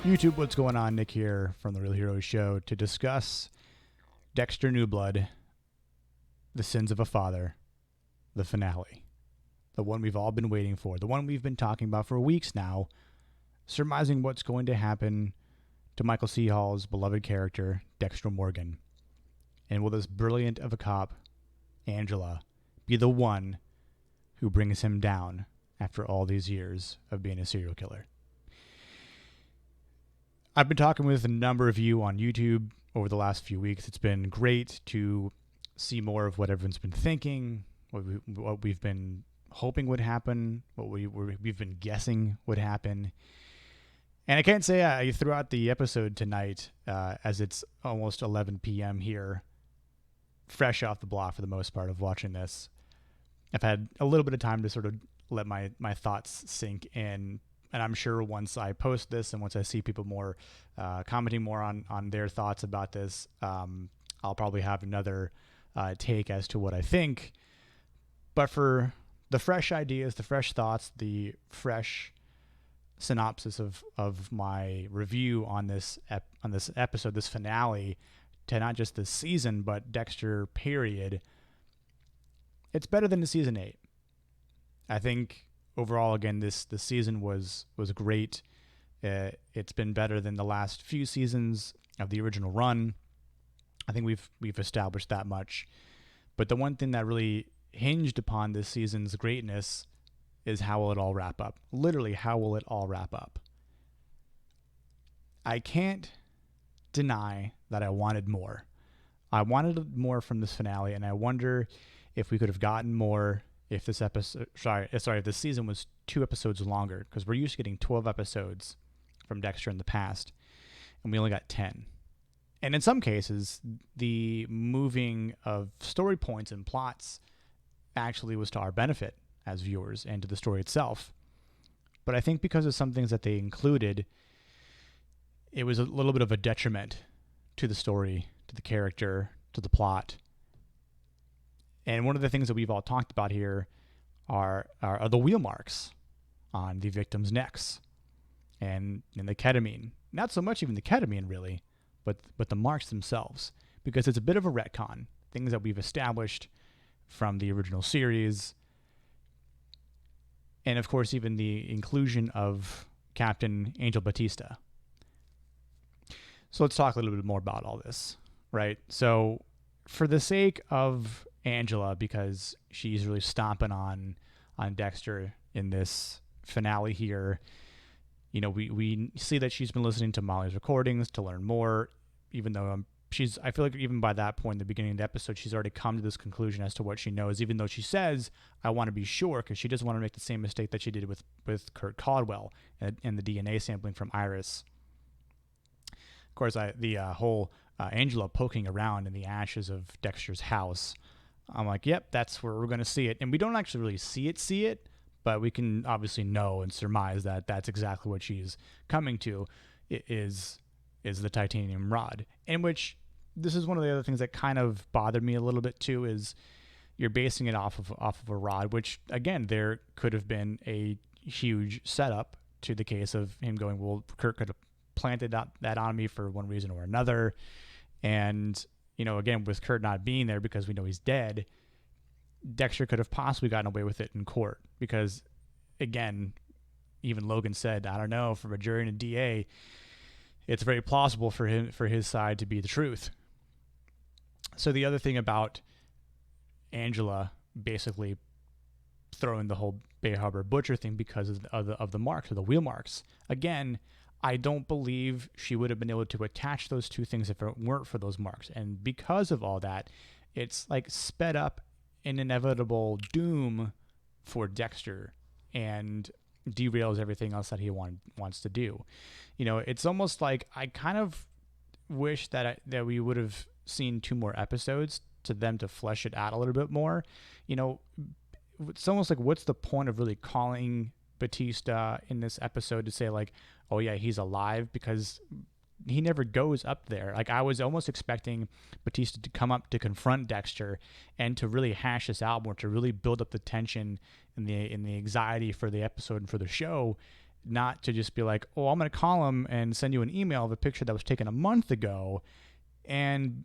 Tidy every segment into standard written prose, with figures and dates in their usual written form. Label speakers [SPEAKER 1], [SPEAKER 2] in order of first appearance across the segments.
[SPEAKER 1] YouTube, what's going on? Nick here from The Real Heroes Show to discuss Dexter New Blood, The Sins of a Father, the finale. The one we've all been waiting for. The one we've been talking about for weeks now, surmising what's going to happen to Michael C. Hall's beloved character, Dexter Morgan. And will this brilliant of a cop, Angela, be the one who brings him down after all these years of being a serial killer? I've been talking with a number of you on YouTube over the last few weeks. It's been great to see more of what everyone's been thinking, what we've been hoping would happen, what we've been guessing would happen. And I can't say throughout the episode tonight, as it's almost 11 p.m. here, fresh off the block for the most part of watching this, I've had a little bit of time to sort of let my thoughts sink in. And I'm sure once I post this and once I see people more commenting more on their thoughts about this, I'll probably have another take as to what I think. But for the fresh ideas, the fresh thoughts, the fresh synopsis of my review on this episode, this finale, to not just this season, but Dexter period, it's better than the season 8. I think overall, again, this season was great. It's been better than the last few seasons of the original run. I think we've established that much. But the one thing that really hinged upon this season's greatness is how will it all wrap up? Literally, how will it all wrap up? I can't deny that I wanted more. I wanted more from this finale, and I wonder if we could have gotten more if this if this season was 2 episodes longer, because we're used to getting 12 episodes from Dexter in the past, and we only got 10. And in some cases, the moving of story points and plots actually was to our benefit as viewers and to the story itself. But I think because of some things that they included, it was a little bit of a detriment to the story, to the character, to the plot. And one of the things that we've all talked about here are the wheel marks on the victims' necks and the ketamine. Not so much even the ketamine, really, but the marks themselves, because it's a bit of a retcon. Things that we've established from the original series. And, of course, even the inclusion of Captain Angel Batista. So let's talk a little bit more about all this, right? So for the sake of Angela, because she's really stomping on Dexter in this finale here, we see that she's been listening to Molly's recordings to learn more, even though I feel like even by that point in the beginning of the episode, she's already come to this conclusion as to what she knows, even though she says, I want to be sure, because she doesn't want to make the same mistake that she did with Kurt Caldwell and the DNA sampling from Iris. Of course, the whole Angela poking around in the ashes of Dexter's house, I'm like, yep, that's where we're going to see it. And we don't actually really see it, but we can obviously know and surmise that that's exactly what she's coming to, is the titanium rod. In which, this is one of the other things that kind of bothered me a little bit too, is you're basing it off of a rod, which, again, there could have been a huge setup to the case of him going, well, Kurt could have planted that on me for one reason or another. And again, with Kurt not being there because we know he's dead, Dexter could have possibly gotten away with it in court because, again, even Logan said, I don't know, from a jury and a DA, it's very plausible for his side to be the truth. So the other thing about Angela basically throwing the whole Bay Harbor Butcher thing because of the marks, or the wheel marks, again, I don't believe she would have been able to attach those two things if it weren't for those marks. And because of all that, it's like sped up an inevitable doom for Dexter and derails everything else that he wants to do. It's almost like I kind of wish that we would have seen 2 more episodes to them to flesh it out a little bit more. It's almost like, what's the point of really calling Batista in this episode to say, like, oh yeah, he's alive, because he never goes up there. Like, I was almost expecting Batista to come up to confront Dexter and to really hash this out more, to really build up the tension and the anxiety for the episode and for the show. not to just be like, oh, I'm going to call him and send you an email of a picture that was taken a month ago, and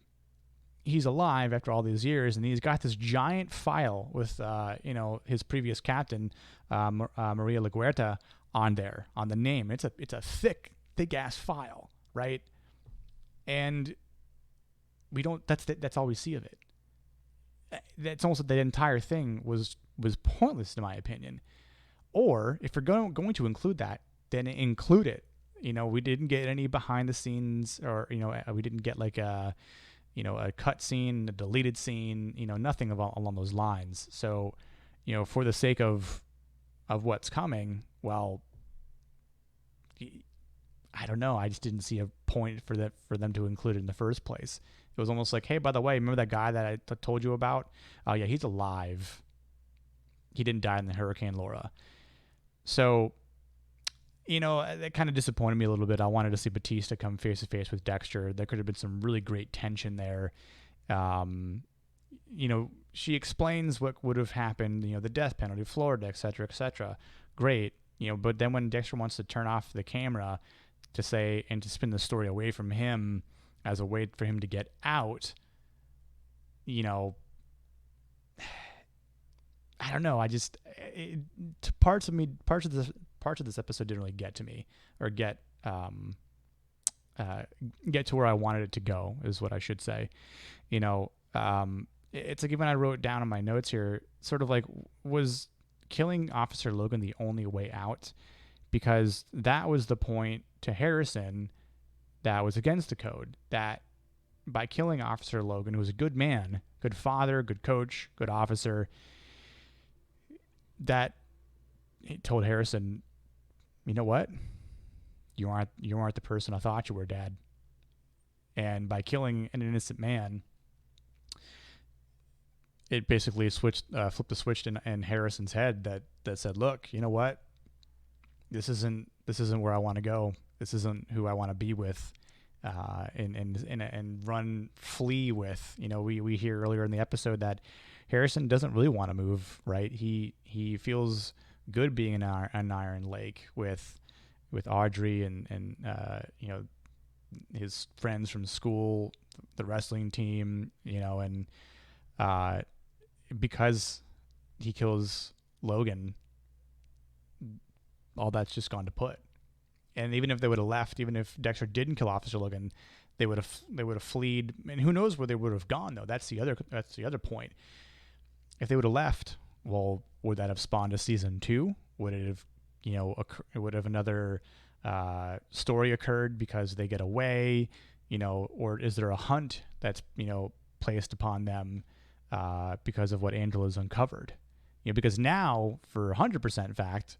[SPEAKER 1] he's alive after all these years, and he's got this giant file with, his previous captain, Maria LaGuerta, on there, on the name. It's a thick ass file, right? And we don't. That's all we see of it. That's almost the entire thing was pointless in my opinion. Or if you're going to include that, then include it. We didn't get any behind the scenes, or we didn't get like a cut scene, a deleted scene, nothing along those lines. So, for the sake of what's coming, well, I don't know. I just didn't see a point for them to include it in the first place. It was almost like, hey, by the way, remember that guy that I told you about? Oh yeah, he's alive. He didn't die in the Hurricane Laura. So, that kind of disappointed me a little bit. I wanted to see Batista come face to face with Dexter. There could have been some really great tension there. She explains what would have happened, the death penalty, Florida, et cetera, et cetera. Great. But then when Dexter wants to turn off the camera to say, and to spin the story away from him as a way for him to get out, I don't know. Parts of this episode didn't really get to me, or get to where I wanted it to go, is what I should say. It's like, even I wrote down in my notes here, sort of like, was killing Officer Logan the only way out? Because that was the point to Harrison that was against the code, that by killing Officer Logan, who was a good man, good father, good coach, good officer, that he told Harrison, you know what? You aren't the person I thought you were, Dad. And by killing an innocent man, it basically flipped the switch in Harrison's head that said, look, you know what? This isn't where I want to go. This isn't who I want to be with, and flee with. We hear earlier in the episode that Harrison doesn't really want to move, right? He feels good being in Iron Lake with Audrey and his friends from school, the wrestling team, and because he kills Logan, all that's just gone to put. And even if they would have left, even if Dexter didn't kill Officer Logan, they would have fled, and who knows where they would have gone, though. That's the other point. If they would have left, well, would that have spawned a season 2? Would it have, would have another story occurred because they get away, or is there a hunt that's, placed upon them because of what Angela's uncovered? Because now, for 100% fact,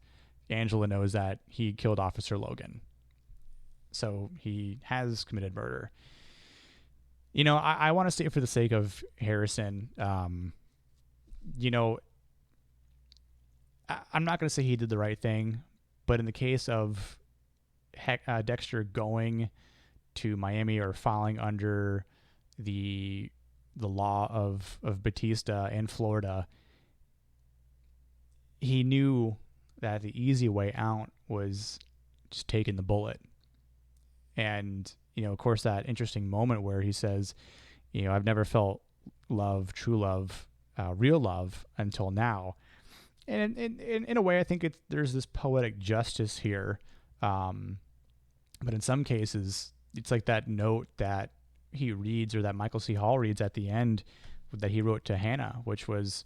[SPEAKER 1] Angela knows that he killed Officer Logan. So he has committed murder. I want to say, for the sake of Harrison, I'm not going to say he did the right thing, but in the case of Dexter going to Miami, or falling under the law of Batista in Florida, he knew that the easy way out was just taking the bullet. And, of course, that interesting moment where he says, I've never felt love, true love, real love until now. And in a way, I think there's this poetic justice here. But in some cases, it's like that note that he reads, or that Michael C. Hall reads at the end, that he wrote to Hannah, which was,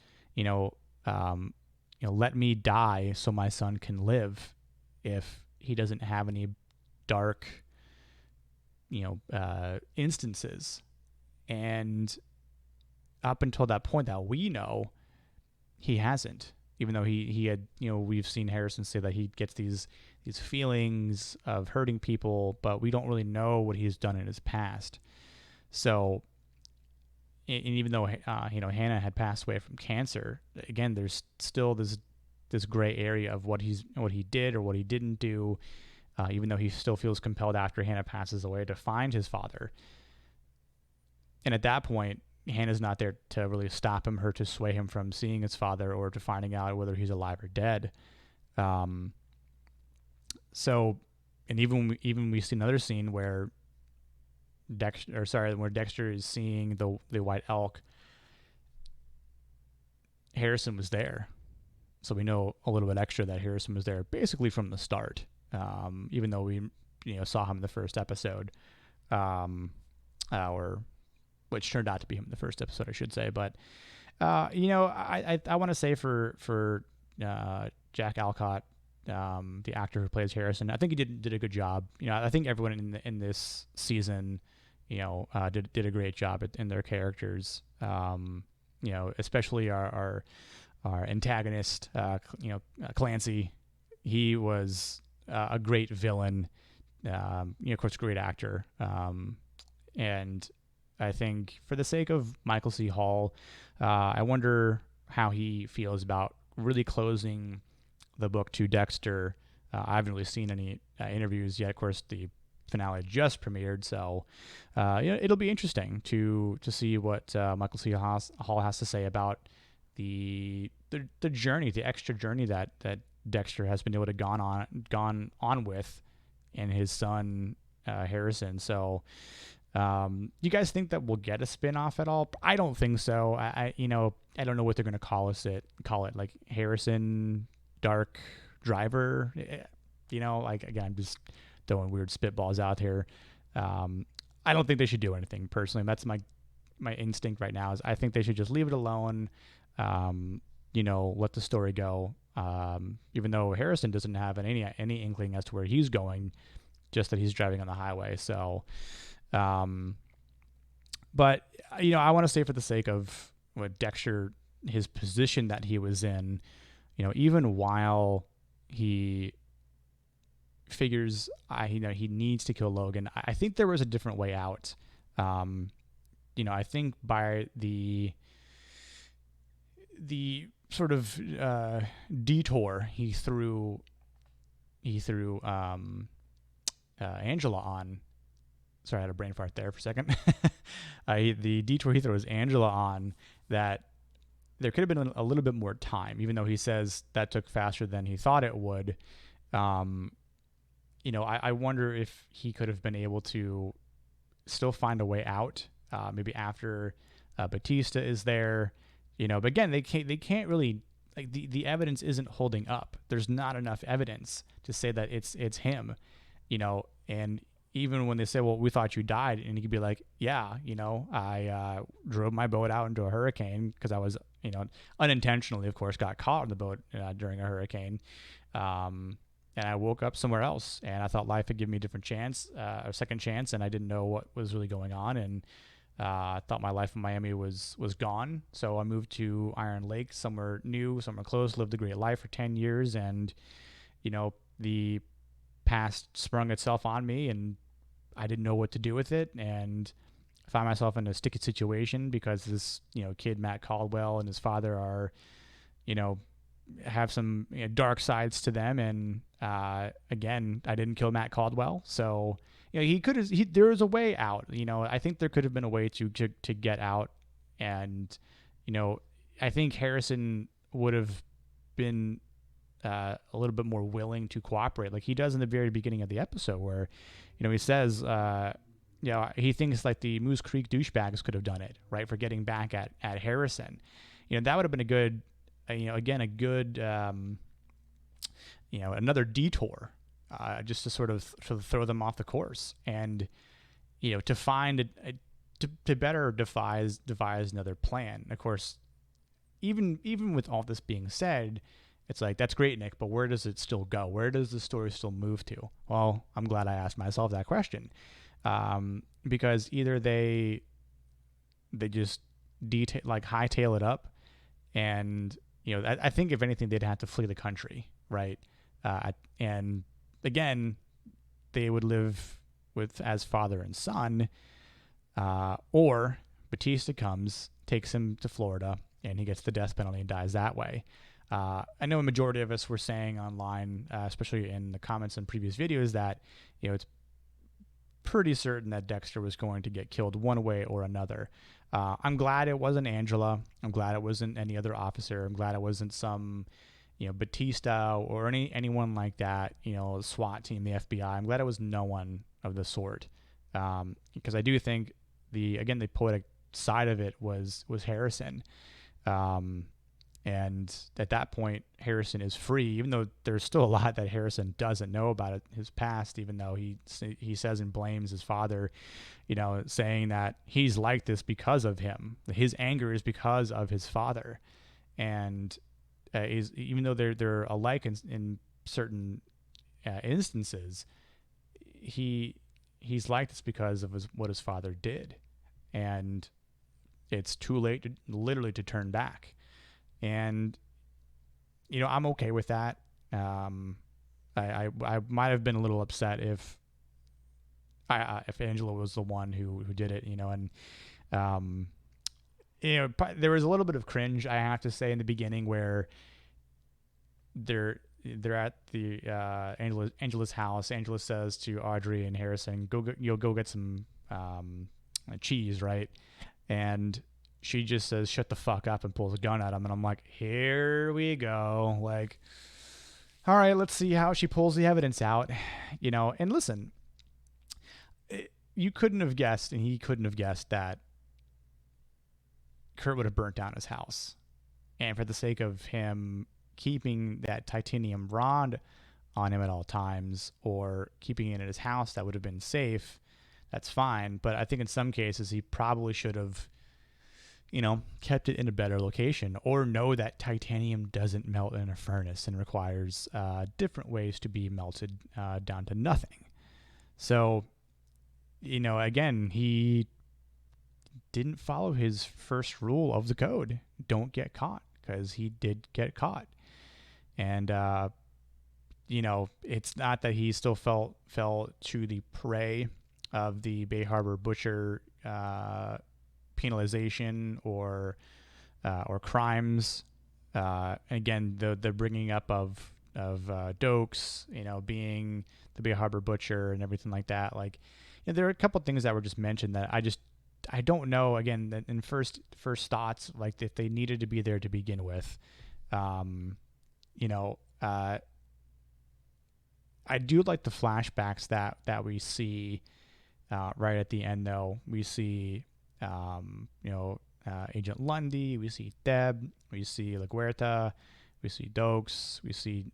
[SPEAKER 1] let me die so my son can live, if he doesn't have any dark, instances. And up until that point that we know, he hasn't. Even though he had, we've seen Harrison say that he gets these feelings of hurting people, but we don't really know what he's done in his past. So, and even though Hannah had passed away from cancer, again, there's still this gray area of what he did or what he didn't do, even though he still feels compelled after Hannah passes away to find his father. And at that point, Hannah's not there to really stop him, or to sway him from seeing his father, or to finding out whether he's alive or dead. So, and even we see another scene where Dexter is seeing the white elk. Harrison was there, so we know a little bit extra that Harrison was there basically from the start. Even though we saw him in the first episode, or which turned out to be him in the first episode, I should say. But I want to say for Jack Alcott, the actor who plays Harrison, I think he did a good job. I think everyone in this season, did a great job in their characters. Especially our antagonist, Clancy. He was a great villain. Of course, great actor. And I think for the sake of Michael C. Hall, I wonder how he feels about really closing the book to Dexter. I haven't really seen any interviews yet. Of course, the finale just premiered, so it'll be interesting to see what Michael C. Hall has to say about the journey, the extra journey that Dexter has been able to gone on with, and his son Harrison. So, you guys think that we'll get a spin-off at all? I don't think so. I don't know what they're going to call it, like Harrison Dark Driver. Like, again, I'm just throwing weird spitballs out here. I don't think they should do anything personally. That's my instinct right now. Is I think they should just leave it alone. Let the story go. Even though Harrison doesn't have any inkling as to where he's going, just that he's driving on the highway. So, but I want to say, for the sake of what Dexter, his position that he was in, even while he figures he needs to kill Logan, I think there was a different way out. I think by the sort of detour he threw Angela on. Sorry, I had a brain fart there for a second. The detour he throws Angela on, that there could have been a little bit more time, even though he says that took faster than he thought it would. I wonder if he could have been able to still find a way out, maybe after Batista is there. But again, they can't really, like, the evidence isn't holding up. There's not enough evidence to say that it's him, and even when they say, well, we thought you died, and he could be like, yeah, I drove my boat out into a hurricane because I was, unintentionally, of course, got caught on the boat during a hurricane. And I woke up somewhere else, and I thought life would give me a second chance, and I didn't know what was really going on, and I thought my life in Miami was gone. So I moved to Iron Lake, somewhere new, somewhere close, lived a great life for 10 years, and, the past sprung itself on me, and I didn't know what to do with it, and I found myself in a sticky situation because this, kid, Matt Caldwell, and his father are, have some dark sides to them, and again, I didn't kill Matt Caldwell, so there was a way out. I think there could have been a way to get out, and I think Harrison would have been a little bit more willing to cooperate, like he does in the very beginning of the episode, where he says he thinks like the Moose Creek douchebags could have done it, right, for getting back at Harrison. That would have been a good another detour, just to sort of throw them off the course, and to find to better devise another plan. Of course, even with all this being said, it's like, that's great, Nick, but where does it still go? Where does the story still move to? Well, I'm glad I asked myself that question, because either they just hightail it up, and I think if anything, they'd have to flee the country, right? And again, they would live as father and son, or Batista comes, takes him to Florida, and he gets the death penalty and dies that way. I know a majority of us were saying online, especially in the comments in previous videos, that it's pretty certain that Dexter was going to get killed one way or another. I'm glad it wasn't Angela. I'm glad it wasn't any other officer. I'm glad it wasn't some Batista or anyone like that, the SWAT team, the FBI. I'm glad it was no one of the sort, because I do think the poetic side of it was Harrison, um, and at that point Harrison is free, even though there's still a lot that Harrison doesn't know about his past, even though he says and blames his father, saying that he's like this because of him. His anger is because of his father, and even though they're alike in certain instances, he's like this because of what his father did, and it's too late literally to turn back. And I'm okay with that. I might have been a little upset if Angela was the one who did it, and um, there was a little bit of cringe, I have to say, in the beginning where they're at the Angela's house. Angela says to Audrey and Harrison, go get some cheese, right? And she just says, shut the fuck up, and pulls a gun at him. And I'm like, here we go. Like, all right, let's see how she pulls the evidence out, and listen, you couldn't have guessed, and he couldn't have guessed that Kurt would have burnt down his house. And for the sake of him keeping that titanium rod on him at all times, or keeping it in his house that would have been safe, that's fine. But I think in some cases he probably should have, kept it in a better location, or know that titanium doesn't melt in a furnace and requires different ways to be melted down to nothing. So, again, he didn't follow his first rule of the code: don't get caught, because he did get caught. And it's not that he still fell to the prey of the Bay Harbor Butcher penalization or crimes. Again, the bringing up of Dokes, being the Bay Harbor Butcher and everything like that. Like, there are a couple of things that were just mentioned that I don't know. Again, that in first thoughts, like if they needed to be there to begin with. I do like the flashbacks that we see right at the end, though. We see, Agent Lundy, we see Deb, we see LaGuerta, we see Dokes, we see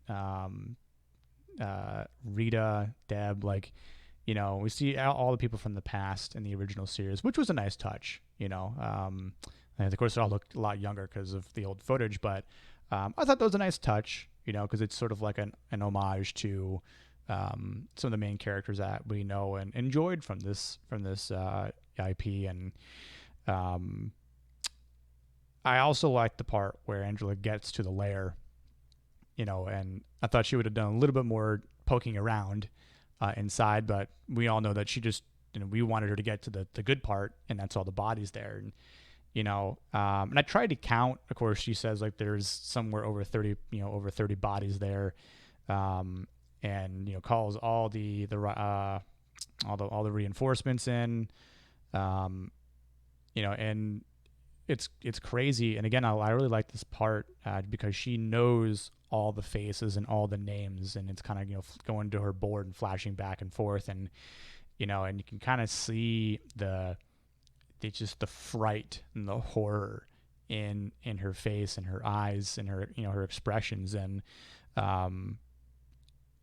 [SPEAKER 1] Rita, Deb, we see all the people from the past in the original series, which was a nice touch, and of course they all look a lot younger because of the old footage, but I thought that was a nice touch, because it's sort of like an homage to some of the main characters that we know and enjoyed from this IP. And I also liked the part where Angela gets to the lair, and I thought she would have done a little bit more poking around inside, but we all know that she just, we wanted her to get to the good part, and that's all the bodies there. And and I tried to count. Of course, she says like there's somewhere over 30 bodies there, and calls all the reinforcements in, and it's crazy. And again, I really like this part because she knows all the faces and all the names, and it's kind of going to her board and flashing back and forth, and and you can kind of see just the fright and the horror in her face and her eyes and her her expressions. And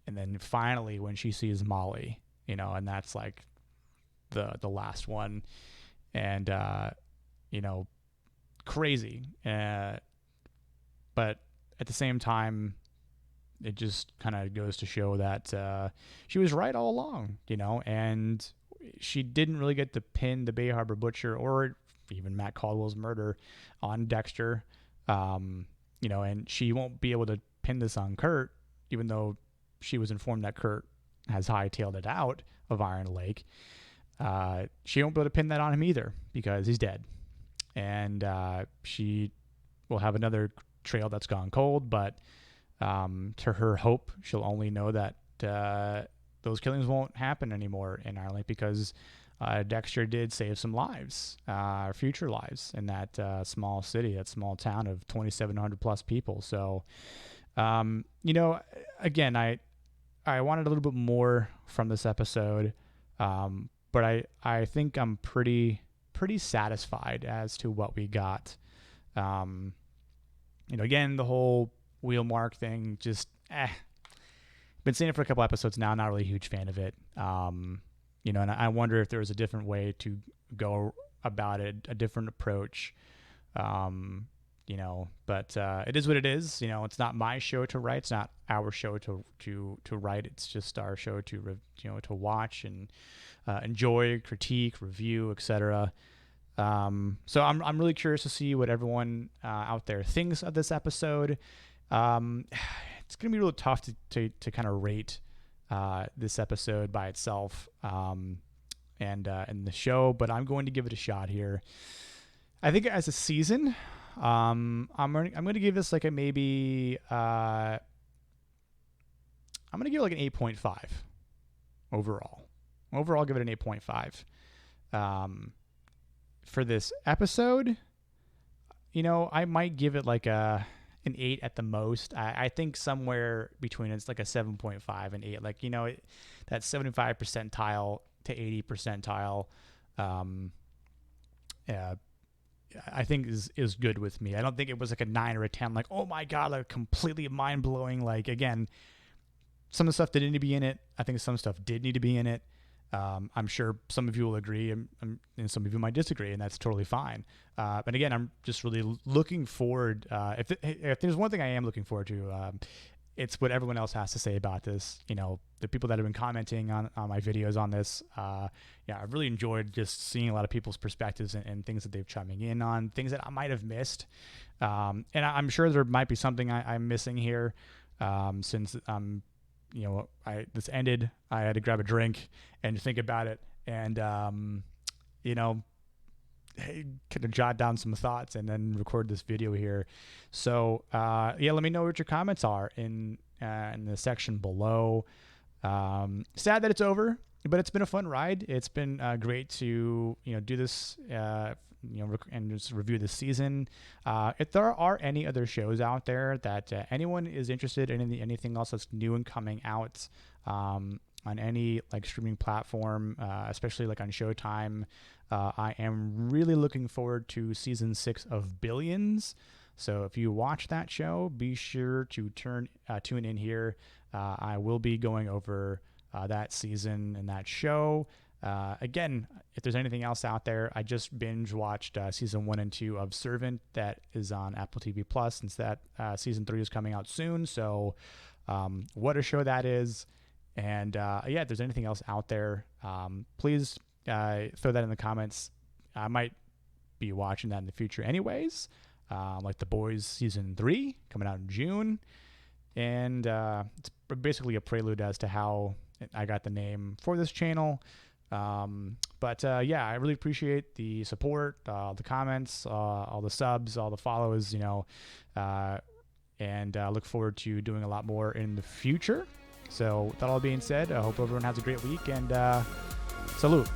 [SPEAKER 1] then finally when she sees Molly, and that's like the last one, and crazy, but at the same time it just kind of goes to show that she was right all along, and she didn't really get to pin the Bay Harbor Butcher or even Matt Caldwell's murder on Dexter, and she won't be able to pin this on Kurt, even though she was informed that Kurt has hightailed it out of Iron Lake. She won't be able to pin that on him either because he's dead, and she will have another trail that's gone cold. But to her hope, she'll only know that those killings won't happen anymore in Iron Lake because Dexter did save some lives, future lives, in that small city, that small town of 2,700 plus people. So Again, I wanted a little bit more from this episode, but I think I'm pretty satisfied as to what we got. Again, the whole wheel mark thing, just been saying it for a couple episodes now. Not really a huge fan of it. And I wonder if there was a different way to go about it, a different approach. But it is what it is. It's not my show to write. It's not our show to write. It's just our show to watch and enjoy, critique, review, etc. So I'm really curious to see what everyone out there thinks of this episode. It's gonna be really tough to kind of rate this episode by itself and the show, but I'm going to give it a shot here. I think as a season, I'm gonna give this like a maybe I'm gonna give it like an 8.5 overall. Overall, give it an 8.5. For this episode, I might give it like an 8 at the most. I think somewhere between it's like a 7.5 and 8. Like, that 75 percentile to 80 percentile, I think is good with me. I don't think it was like a 9 or a 10. Like, oh my God, like completely mind blowing. Like, again, some of the stuff didn't need to be in it. I think some stuff did need to be in it. I'm sure some of you will agree and some of you might disagree, and that's totally fine. But again, I'm just really looking forward. If there's one thing I am looking forward to, it's what everyone else has to say about this. The people that have been commenting on my videos on this. I've really enjoyed just seeing a lot of people's perspectives and things that they've chiming in on, things that I might have missed. And I'm sure there might be something I'm missing here, since this ended. I had to grab a drink and think about it, and kind of jot down some thoughts and then record this video here. So let me know what your comments are in the section below. Sad that it's over, but it's been a fun ride. It's been great to do this and just review this season. If there are any other shows out there that anyone is interested in, anything else that's new and coming out on any like streaming platform, especially like on Showtime, I am really looking forward to season 6 of Billions. So if you watch that show, be sure to tune in here. I will be going over that season and that show. Again, if there's anything else out there, I just binge watched season 1 and 2 of Servant that is on Apple TV Plus, since that season 3 is coming out soon. So what a show that is. And if there's anything else out there, please throw that in the comments. I might be watching that in the future anyways, like The Boys season 3 coming out in June. And it's basically a prelude as to how I got the name for this channel. I really appreciate the support, the comments, all the subs, all the follows, and look forward to doing a lot more in the future. So with that all being said, I hope everyone has a great week, and salute.